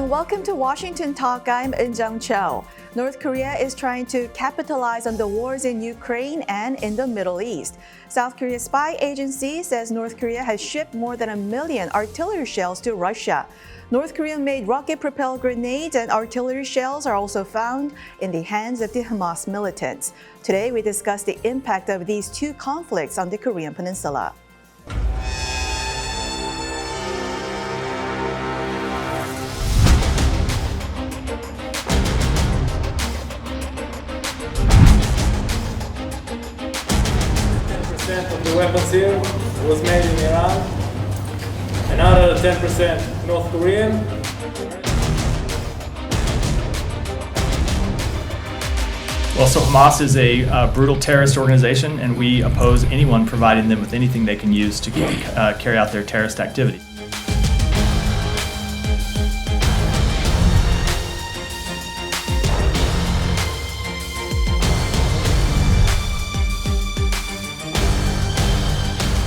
and welcome to Washington Talk. I'm Eun-Jung Cho. North Korea is trying to capitalize on the wars in Ukraine and in the Middle East. South Korea's spy agency says North Korea has shipped more than 1 million artillery shells to Russia. North Korean-made rocket-propelled grenades and artillery shells are also found in the hands of the Hamas militants. Today, we discuss the impact of these two conflicts on the Korean Peninsula. Of the weapons here was made in Iran, another 10% North Korean. Well, so Hamas is a brutal terrorist organization, and we oppose anyone providing them with anything they can use to carry out their terrorist activity.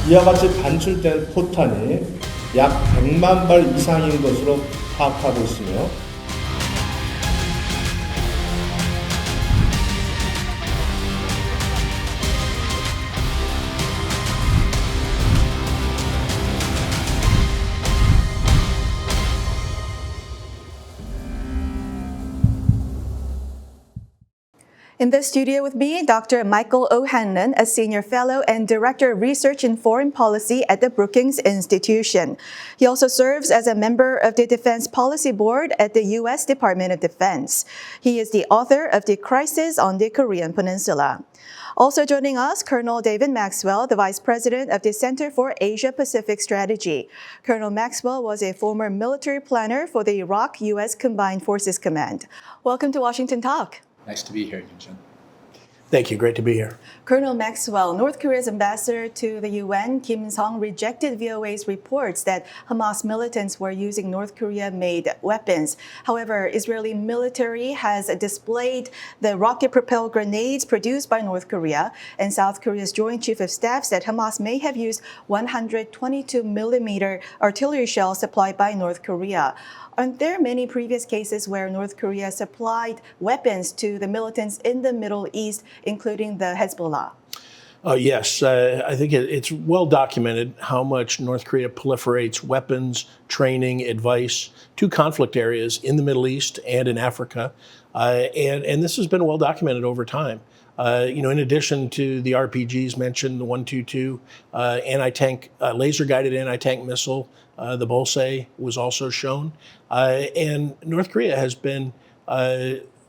이와 같이 반출된 포탄이 약 100만 발 이상인 것으로 파악하고 있으며 In the studio with me, Dr. Michael O. Hanlon, a senior fellow and director of research in foreign policy at the Brookings Institution. He also serves as a member of the Defense Policy Board at the U.S. Department of Defense. He is the author of The Crisis on the Korean Peninsula. Also joining us, Colonel David Maxwell, the Vice President of the Center for Asia-Pacific Strategy. Colonel Maxwell was a former military planner for the Iraq U.S. Combined Forces Command. Welcome to Washington Talk. Nice to be here, Eun-Jung. Thank you. Great to be here. Colonel Maxwell, North Korea's ambassador to the UN, Kim Song, rejected VOA's reports that Hamas militants were using North Korea-made weapons. However, Israeli military has displayed the rocket-propelled grenades produced by North Korea, and South Korea's Joint Chief of Staff said Hamas may have used 122mm artillery shells supplied by North Korea. Aren't there many previous cases where North Korea supplied weapons to the militants in the Middle East, including the Hezbollah? Yes, I think it's well documented how much North Korea proliferates weapons, training, advice to conflict areas in the Middle East and in Africa. And this has been well documented over time. In addition to the RPGs mentioned, the 122 anti-tank, laser-guided anti-tank missile, the Bolse was also shown. And North Korea has been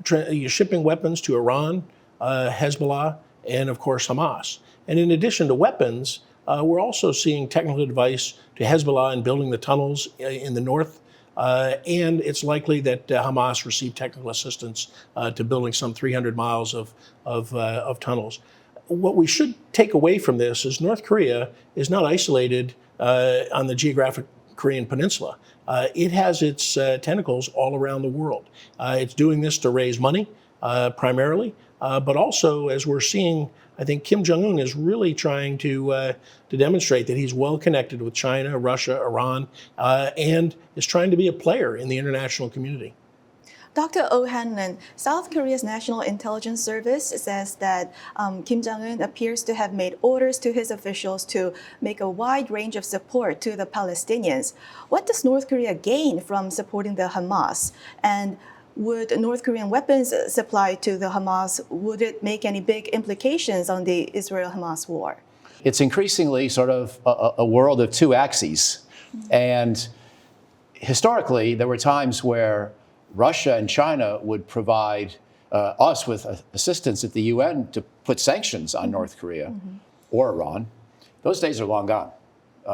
shipping weapons to Iran, Hezbollah, and of course Hamas. And in addition to weapons, we're also seeing technical advice to Hezbollah in building the tunnels in the north. And it's likely that Hamas received technical assistance to building some 300 miles of tunnels. What we should take away from this is North Korea is not isolated on the geographic Korean Peninsula. It has its tentacles all around the world. It's doing this to raise money, primarily, but also, as we're seeing, I think Kim Jong-un is really trying to demonstrate that he's well connected with China, Russia, Iran, and is trying to be a player in the international community. Dr. Oh Hanlon, South Korea's National Intelligence Service says that Kim Jong-un appears to have made orders to his officials to make a wide range of support to the Palestinians. What does North Korea gain from supporting the Hamas? And would North Korean weapons supplied to the Hamas, would it make any big implications on the Israel-Hamas war? It's increasingly sort of a world of two axes. And historically, there were times where Russia and China would provide us with assistance at the UN to put sanctions on North Korea or Iran. Those days are long gone.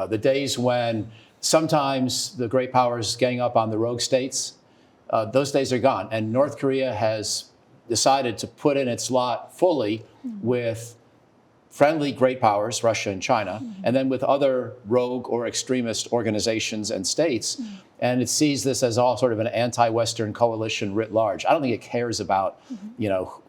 The days when sometimes the great powers gang up on the rogue states, those days are gone. And North Korea has decided to put in its lot fully with friendly great powers, Russia and China, and then with other rogue or extremist organizations and states. And it sees this as all sort of an anti-Western coalition writ large. I don't think it cares about,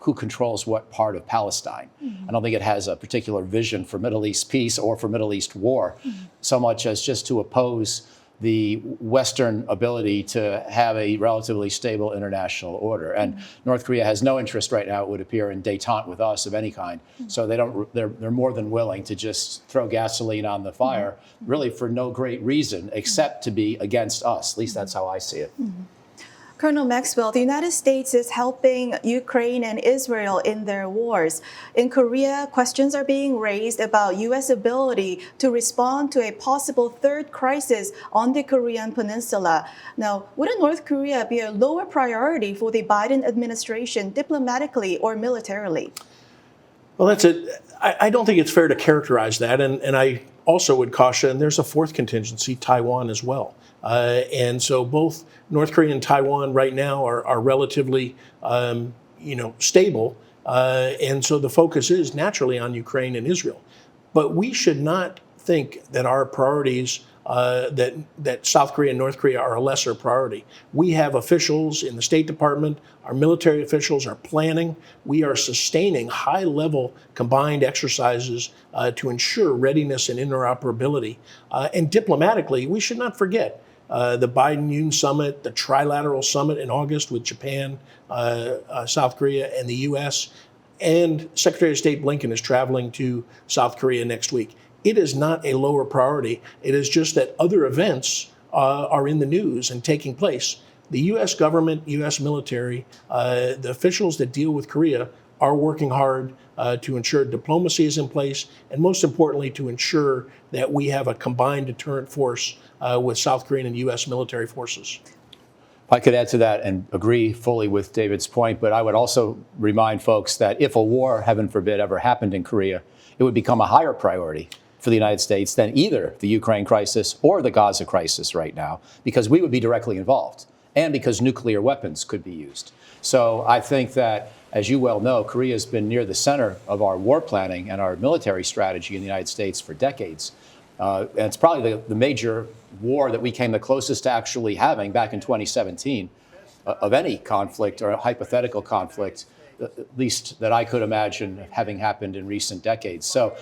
who controls what part of Palestine. I don't think it has a particular vision for Middle East peace or for Middle East war, so much as just to oppose the Western ability to have a relatively stable international order. And North Korea has no interest right now, it would appear, in détente with us of any kind. So they're more than willing to just throw gasoline on the fire, really for no great reason except to be against us. At least that's how I see it. Colonel Maxwell, the United States is helping Ukraine and Israel in their wars. In Korea, questions are being raised about U.S. ability to respond to a possible third crisis on the Korean peninsula. Now, wouldn't North Korea be a lower priority for the Biden administration diplomatically or militarily? Well, that's it. I don't think it's fair to characterize that. And I also would caution there's a fourth contingency, Taiwan as well. And so both North Korea and Taiwan right now are relatively, stable. And so the focus is naturally on Ukraine and Israel. But we should not think that our priorities, that South Korea and North Korea are a lesser priority. We have officials in the State Department, our military officials are planning. We are sustaining high-level combined exercises to ensure readiness and interoperability. And diplomatically, we should not forget the Biden-Yoon summit, the trilateral summit in August with Japan, South Korea, and the U.S., and Secretary of State Blinken is traveling to South Korea next week. It is not a lower priority. It is just that other events are in the news and taking place. The U.S. government, U.S. military, the officials that deal with Korea are working hard to ensure diplomacy is in place, and most importantly, to ensure that we have a combined deterrent force with South Korean and U.S. military forces. I could add to that and agree fully with David's point, but I would also remind folks that if a war, heaven forbid, ever happened in Korea, it would become a higher priority for the United States than either the Ukraine crisis or the Gaza crisis right now, because we would be directly involved and because nuclear weapons could be used. So I think that, as you well know, Korea has been near the center of our war planning and our military strategy in the United States for decades. And it's probably the major war that we came the closest to actually having back in 2017 of any conflict or a hypothetical conflict, at least that I could imagine having happened in recent decades. So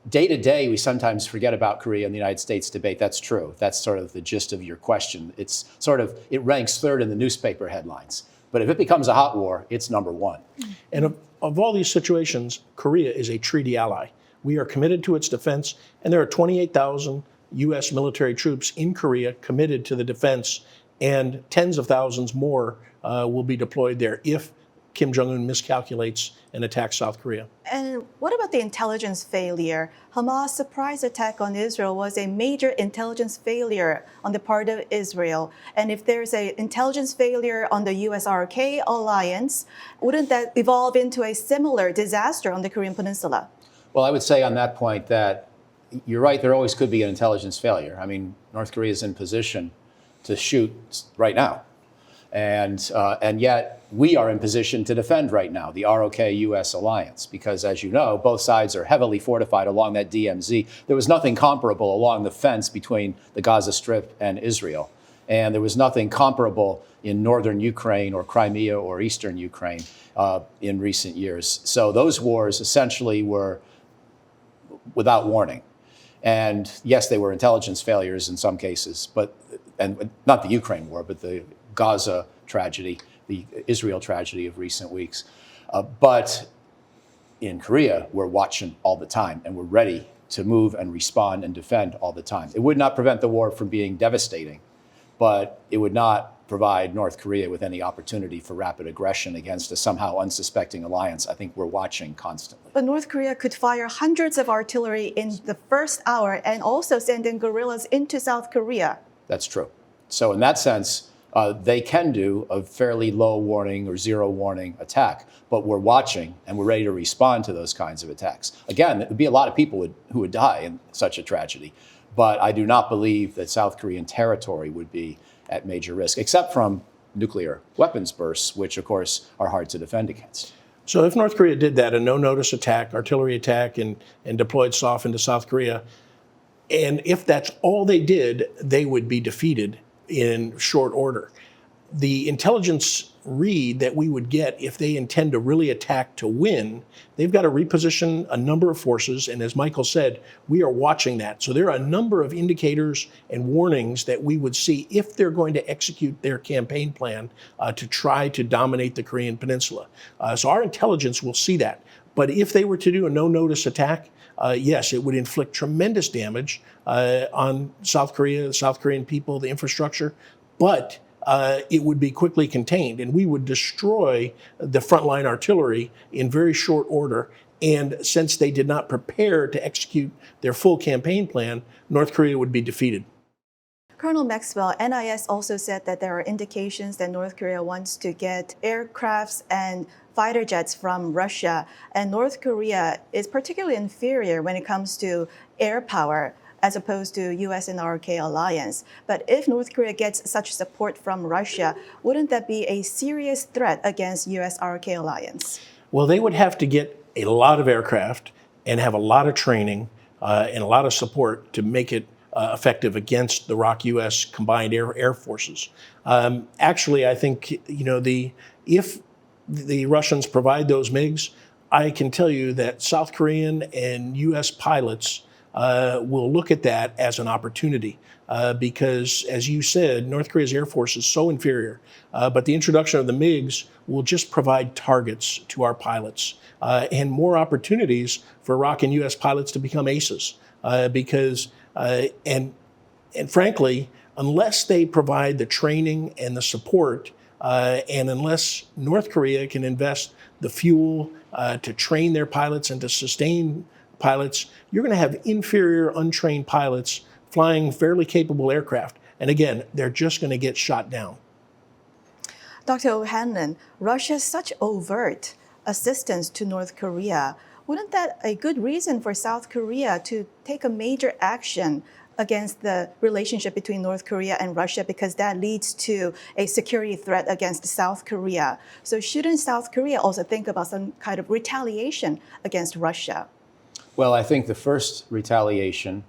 day to day, we sometimes forget about Korea and the United States debate. That's true. That's sort of the gist of your question. It's sort of, it ranks third in the newspaper headlines. But if it becomes a hot war, it's number one. And of all these situations, Korea is a treaty ally. We are committed to its defense, and there are 28,000 U.S. military troops in Korea committed to the defense, and tens of thousands more will be deployed there if Kim Jong-un miscalculates and attacks South Korea. And what about the intelligence failure? Hamas' surprise attack on Israel was a major intelligence failure on the part of Israel. And if there's an intelligence failure on the US-RK alliance, wouldn't that evolve into a similar disaster on the Korean Peninsula? Well, I would say on that point that you're right, there always could be an intelligence failure. I mean, North Korea is in position to shoot right now. And yet we are in position to defend right now, the ROK-US alliance, because as you know, both sides are heavily fortified along that DMZ. There was nothing comparable along the fence between the Gaza Strip and Israel. And there was nothing comparable in northern Ukraine or Crimea or eastern Ukraine in recent years. So those wars essentially were without warning. And yes, they were intelligence failures in some cases, and not the Ukraine war, but the Gaza tragedy, the Israel tragedy of recent weeks. But in Korea, we're watching all the time, and we're ready to move and respond and defend all the time. It would not prevent the war from being devastating, but it would not provide North Korea with any opportunity for rapid aggression against a somehow unsuspecting alliance. I think we're watching constantly. But North Korea could fire hundreds of artillery in the first hour and also send in guerrillas into South Korea. That's true. So in that sense, they can do a fairly low warning or zero warning attack, but we're watching and we're ready to respond to those kinds of attacks. Again, there would be a lot of people who would die in such a tragedy, but I do not believe that South Korean territory would be at major risk, except from nuclear weapons bursts, which of course are hard to defend against. So if North Korea did that, a no-notice attack, artillery attack, and deployed SOF into South Korea, and if that's all they did, they would be defeated in short order. the intelligence read that we would get if they intend to really attack to win, they've got to reposition a number of forces. And as Michael said, we are watching that. So there are a number of indicators and warnings that we would see if they're going to execute their campaign plan to try to dominate the Korean Peninsula. So our intelligence will see that. But if they were to do a no-notice attack, yes, it would inflict tremendous damage on South Korea, the South Korean people, the infrastructure. But it would be quickly contained, and we would destroy the frontline artillery in very short order. And since they did not prepare to execute their full campaign plan, North Korea would be defeated. Colonel Maxwell, NIS also said that there are indications that North Korea wants to get aircrafts and fighter jets from Russia, and North Korea is particularly inferior when it comes to air power as opposed to US and RK alliance. But if North Korea gets such support from Russia, wouldn't that be a serious threat against US RK alliance? Well, they would have to get a lot of aircraft and have a lot of training and a lot of support to make it effective against the ROK-US combined air forces. Actually, I think if the Russians provide those MiGs, I can tell you that South Korean and US pilots will look at that as an opportunity because, as you said, North Korea's Air Force is so inferior. But the introduction of the MiGs will just provide targets to our pilots and more opportunities for ROK and US pilots to become aces. And frankly, unless they provide the training and the support, and unless North Korea can invest the fuel to train their pilots and to sustain pilots, you're going to have inferior, untrained pilots flying fairly capable aircraft. And again, they're just going to get shot down. Dr. Hanlon, Russia's such overt assistance to North Korea. Wouldn't that a good reason for South Korea to take a major action against the relationship between North Korea and Russia, because that leads to a security threat against South Korea? So shouldn't South Korea also think about some kind of retaliation against Russia? Well, I think the first retaliation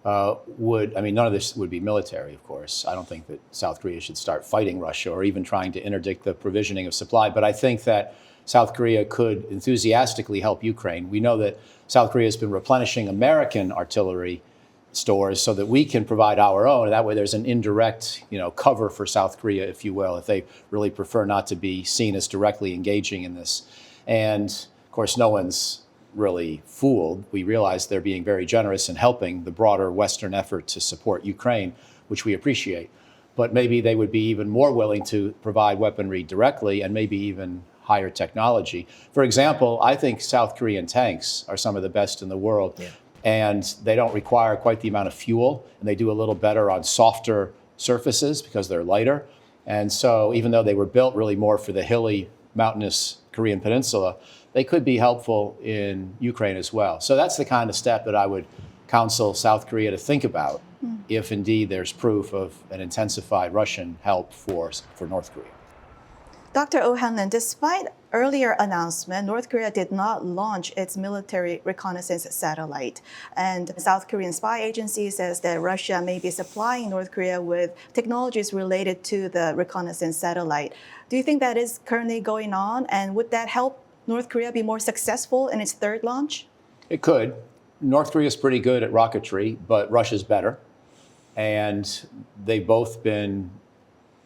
none of this would be military, of course. I don't think that South Korea should start fighting Russia or even trying to interdict the provisioning of supply. But I think that South Korea could enthusiastically help Ukraine. We know that South Korea has been replenishing American artillery stores so that we can provide our own. And that way there's an indirect, cover for South Korea, if you will, if they really prefer not to be seen as directly engaging in this. And of course, no one's really fooled. We realize they're being very generous in helping the broader Western effort to support Ukraine, which we appreciate. But maybe they would be even more willing to provide weaponry directly and maybe even higher technology. For example, I think South Korean tanks are some of the best in the world. Yeah. And they don't require quite the amount of fuel, and they do a little better on softer surfaces because they're lighter. And so even though they were built really more for the hilly, mountainous Korean peninsula, they could be helpful in Ukraine as well. So that's the kind of step that I would counsel South Korea to think about if indeed there's proof of an intensified Russian help for North Korea. Dr. O'Hanlon, despite earlier announcement, North Korea did not launch its military reconnaissance satellite. And South Korean spy agency says that Russia may be supplying North Korea with technologies related to the reconnaissance satellite. Do you think that is currently going on? And would that help North Korea be more successful in its third launch? It could. North Korea is pretty good at rocketry, but Russia's better. And they've both been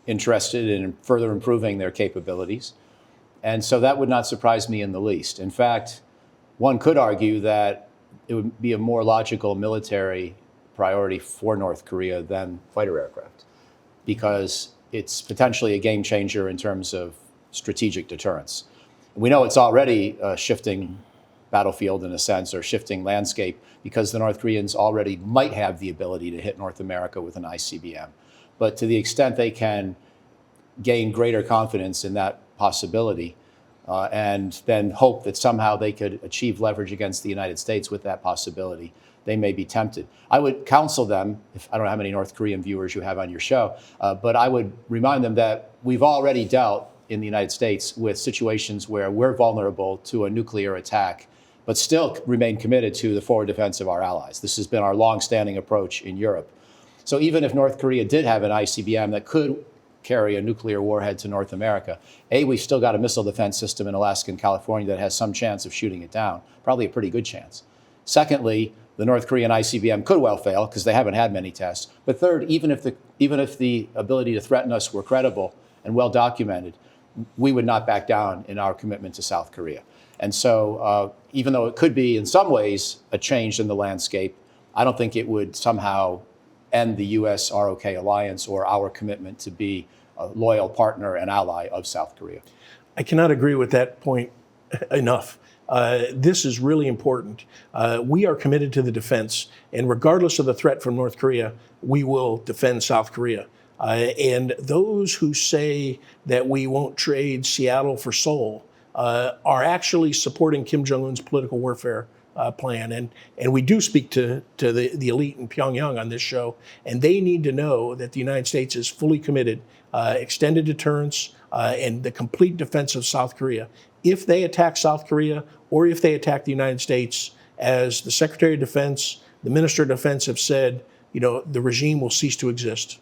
interested in further improving their capabilities. And so that would not surprise me in the least. In fact, one could argue that it would be a more logical military priority for North Korea than fighter aircraft, because it's potentially a game changer in terms of strategic deterrence. We know it's already a shifting battlefield in a sense, or shifting landscape, because the North Koreans already might have the ability to hit North America with an ICBM. But to the extent they can gain greater confidence in that possibility and then hope that somehow they could achieve leverage against the United States with that possibility, they may be tempted. I would counsel them, I don't know how many North Korean viewers you have on your show, but I would remind them that we've already dealt in the United States with situations where we're vulnerable to a nuclear attack, but still remain committed to the forward defense of our allies. This has been our long-standing approach in Europe. So even if North Korea did have an ICBM that could carry a nuclear warhead to North America. A, we've still got a missile defense system in Alaska and California that has some chance of shooting it down, probably a pretty good chance. Secondly, the North Korean ICBM could well fail because they haven't had many tests. But third, even if the ability to threaten us were credible and well documented, we would not back down in our commitment to South Korea. And so even though it could be in some ways a change in the landscape, I don't think it would somehow end the U.S. ROK alliance or our commitment to be a loyal partner and ally of South Korea. I cannot agree with that point enough. This is really important. We are committed to the defense, and regardless of the threat from North Korea, we will defend South Korea. And those who say that we won't trade Seattle for Seoul are actually supporting Kim Jong-un's political warfare plan. And we do speak to the elite in Pyongyang on this show, and they need to know that the United States is fully committed, extended deterrence, and the complete defense of South Korea. If they attack South Korea or if they attack the United States, as the Secretary of Defense, the Minister of Defense have said, the regime will cease to exist.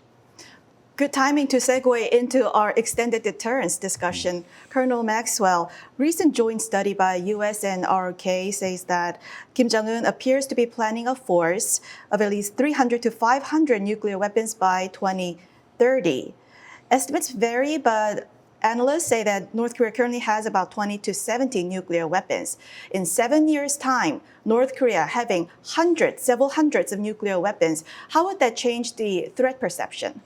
Good timing to segue into our extended deterrence discussion. Colonel Maxwell, recent joint study by US and ROK says that Kim Jong-un appears to be planning a force of at least 300 to 500 nuclear weapons by 2030. Estimates vary, but analysts say that North Korea currently has about 20 to 70 nuclear weapons. In 7 years' time, North Korea having several hundreds of nuclear weapons, how would that change the threat perception?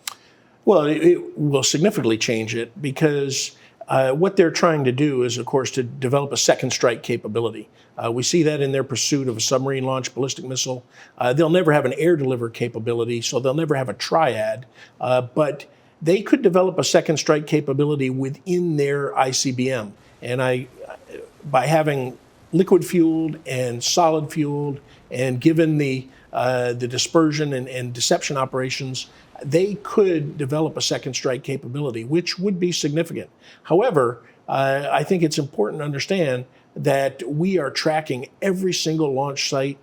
Well, it will significantly change it because what they're trying to do is, of course, to develop a second strike capability. We see that in their pursuit of a submarine-launched ballistic missile. They'll never have an air-delivered capability, so they'll never have a triad. But they could develop a second strike capability within their ICBM. And by having liquid-fueled and solid-fueled, and given the dispersion and deception operations, they could develop a second strike capability, which would be significant. However, I think it's important to understand that we are tracking every single launch site,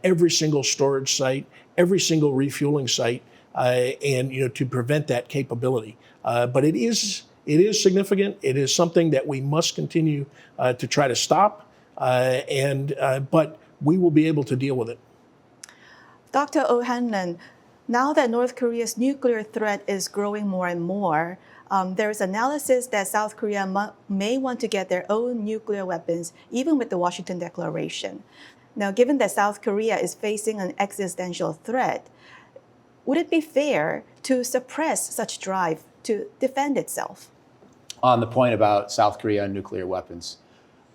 every single storage site, every single refueling site, and to prevent that capability. But it is significant. It is something that we must continue to try to stop, but we will be able to deal with it. Dr. Hanlon, now that North Korea's nuclear threat is growing more and more, there is analysis that South Korea may want to get their own nuclear weapons, even with the Washington Declaration. Now, given that South Korea is facing an existential threat, would it be fair to suppress such drive to defend itself? On the point about South Korea and nuclear weapons,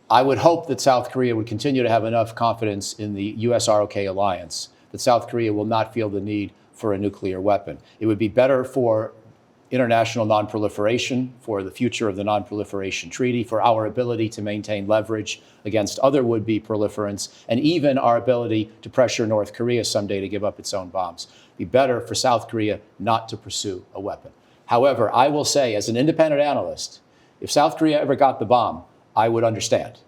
I would hope that South Korea would continue to have enough confidence in the US-ROK alliance that South Korea will not feel the need for a nuclear weapon. It would be better for international nonproliferation, for the future of the Nonproliferation Treaty, for our ability to maintain leverage against other would-be proliferants, and even our ability to pressure North Korea someday to give up its own bombs. It would be better for South Korea not to pursue a weapon. However, I will say, as an independent analyst, if South Korea ever got the bomb, I would understand.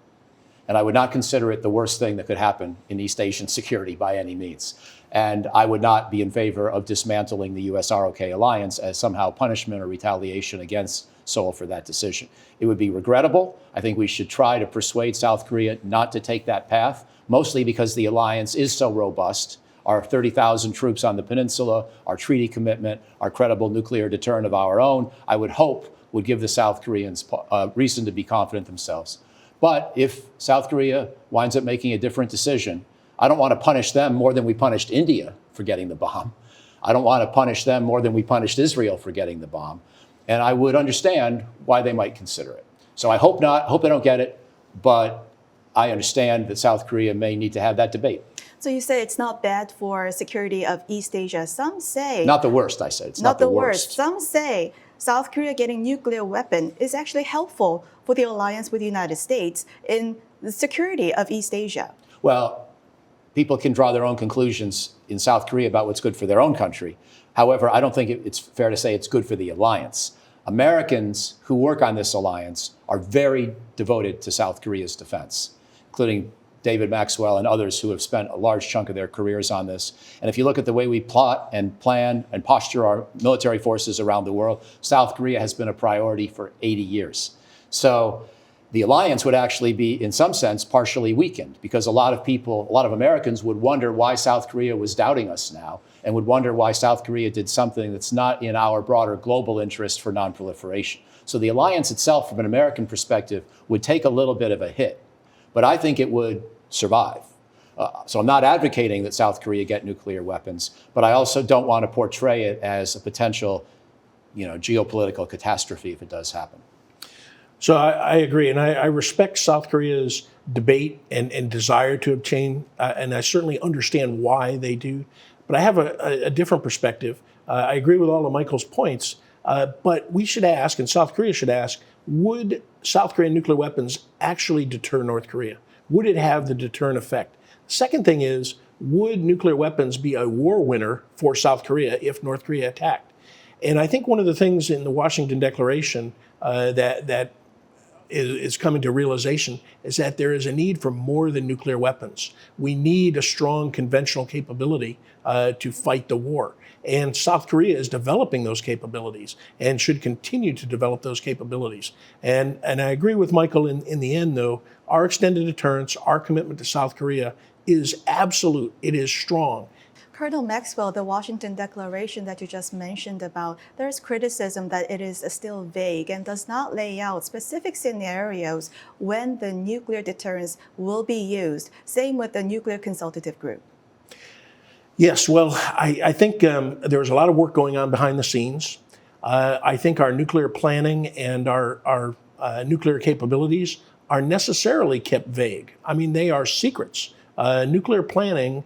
And I would not consider it the worst thing that could happen in East Asian security by any means. And I would not be in favor of dismantling the US-ROK alliance as somehow punishment or retaliation against Seoul for that decision. It would be regrettable. I think we should try to persuade South Korea not to take that path, mostly because the alliance is so robust. Our 30,000 troops on the peninsula, our treaty commitment, our credible nuclear deterrent of our own, I would hope would give the South Koreans reason to be confident themselves. But if South Korea winds up making a different decision, I don't want to punish them more than we punished India for getting the bomb. I don't want to punish them more than we punished Israel for getting the bomb. And I would understand why they might consider it. So I hope not, hope they don't get it, but I understand that South Korea may need to have that debate. So you say it's not bad for security of East Asia. Some say... Not the worst, I said. It's not the worst. Some say South Korea getting nuclear weapon is actually helpful for the alliance with the United States in the security of East Asia. Well, people can draw their own conclusions in South Korea about what's good for their own country. However, I don't think it's fair to say it's good for the alliance. Americans who work on this alliance are very devoted to South Korea's defense, including David Maxwell and others who have spent a large chunk of their careers on this. And if you look at the way we plot and plan and posture our military forces around the world, South Korea has been a priority for 80 years. So the alliance would actually be, in some sense, partially weakened because a lot of Americans would wonder why South Korea was doubting us now and would wonder why South Korea did something that's not in our broader global interest for nonproliferation. So the alliance itself, from an American perspective, would take a little bit of a hit. But I think it would survive. So I'm not advocating that South Korea get nuclear weapons, but I also don't want to portray it as a potential, geopolitical catastrophe if it does happen. So I agree, and I respect South Korea's debate and desire to obtain, and I certainly understand why they do. But I have a different perspective. I agree with all of Michael's points, but we should ask, and South Korea should ask, would South Korean nuclear weapons actually deter North Korea? Would it have the deterrent effect? Second thing is, would nuclear weapons be a war winner for South Korea if North Korea attacked? And I think one of the things in the Washington Declaration that is coming to realization is that there is a need for more than nuclear weapons. We need a strong conventional capability to fight the war. And South Korea is developing those capabilities and should continue to develop those capabilities. And I agree with Michael in the end, though, our extended deterrence, our commitment to South Korea is absolute. It is strong. Colonel Maxwell, the Washington Declaration that you just mentioned about, there's criticism that it is still vague and does not lay out specific scenarios when the nuclear deterrence will be used. Same with the Nuclear Consultative Group. Yes, well, I think there's a lot of work going on behind the scenes. I think our nuclear planning and our nuclear capabilities are necessarily kept vague. I mean, they are secrets. Nuclear planning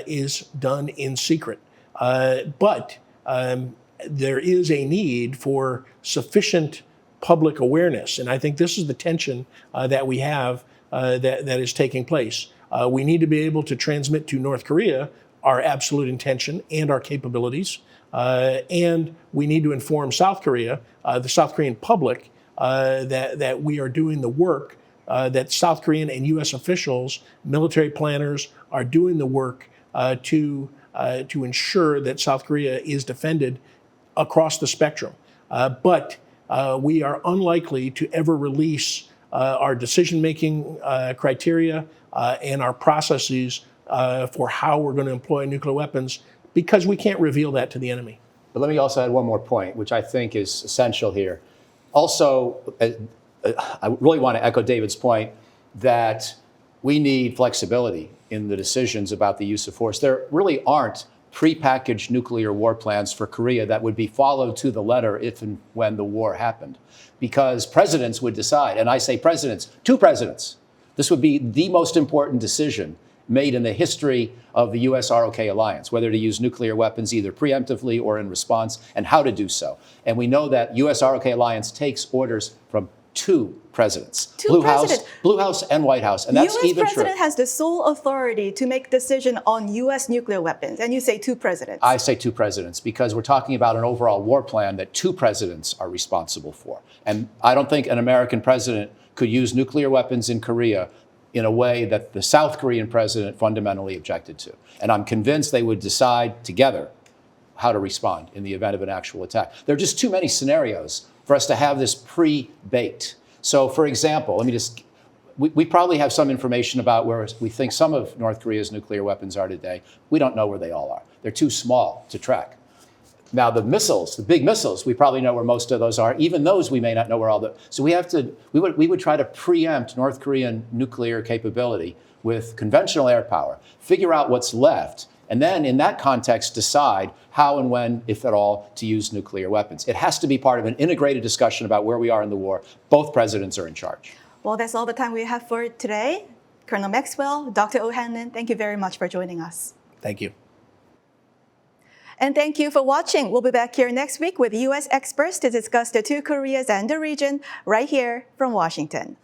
is done in secret. But there is a need for sufficient public awareness. And I think this is the tension that we have that is taking place. We need to be able to transmit to North Korea our absolute intention and our capabilities. And we need to inform South Korea, the South Korean public, that we are doing the work that South Korean and U.S. officials, military planners, are doing the work to ensure that South Korea is defended across the spectrum. But we are unlikely to ever release our decision-making criteria and our processes for how we're going to employ nuclear weapons because we can't reveal that to the enemy. But let me also add one more point, which I think is essential here. Also, I really want to echo David's point that we need flexibility in the decisions about the use of force. There really aren't prepackaged nuclear war plans for Korea that would be followed to the letter if and when the war happened, because presidents would decide, and I say presidents, two presidents. This would be the most important decision made in the history of the US-ROK alliance, whether to use nuclear weapons either preemptively or in response, and how to do so. And we know that US-ROK alliance takes orders from two presidents, Blue House and White House. And that's U.S. even president true. has the sole authority to make decision on U.S. nuclear weapons, and you say two presidents. I say two presidents because we're talking about an overall war plan that two presidents are responsible for. And I don't think an American president could use nuclear weapons in Korea in a way that the South Korean president fundamentally objected to. And I'm convinced they would decide together how to respond in the event of an actual attack. There are just too many scenarios for us to have this pre-baked. So, for example, we probably have some information about where we think some of North Korea's nuclear weapons are today. We don't know where they all are. They're too small to track. Now, the missiles, the big missiles, we probably know where most of those are. Even those, we may not know where all the. So we would try to preempt North Korean nuclear capability with conventional air power, figure out what's left, and then in that context, decide how and when, if at all, to use nuclear weapons. It has to be part of an integrated discussion about where we are in the war. Both presidents are in charge. Well, that's all the time we have for today. Colonel Maxwell, Dr. Hanlon, thank you very much for joining us. Thank you. And thank you for watching. We'll be back here next week with U.S. experts to discuss the two Koreas and the region right here from Washington.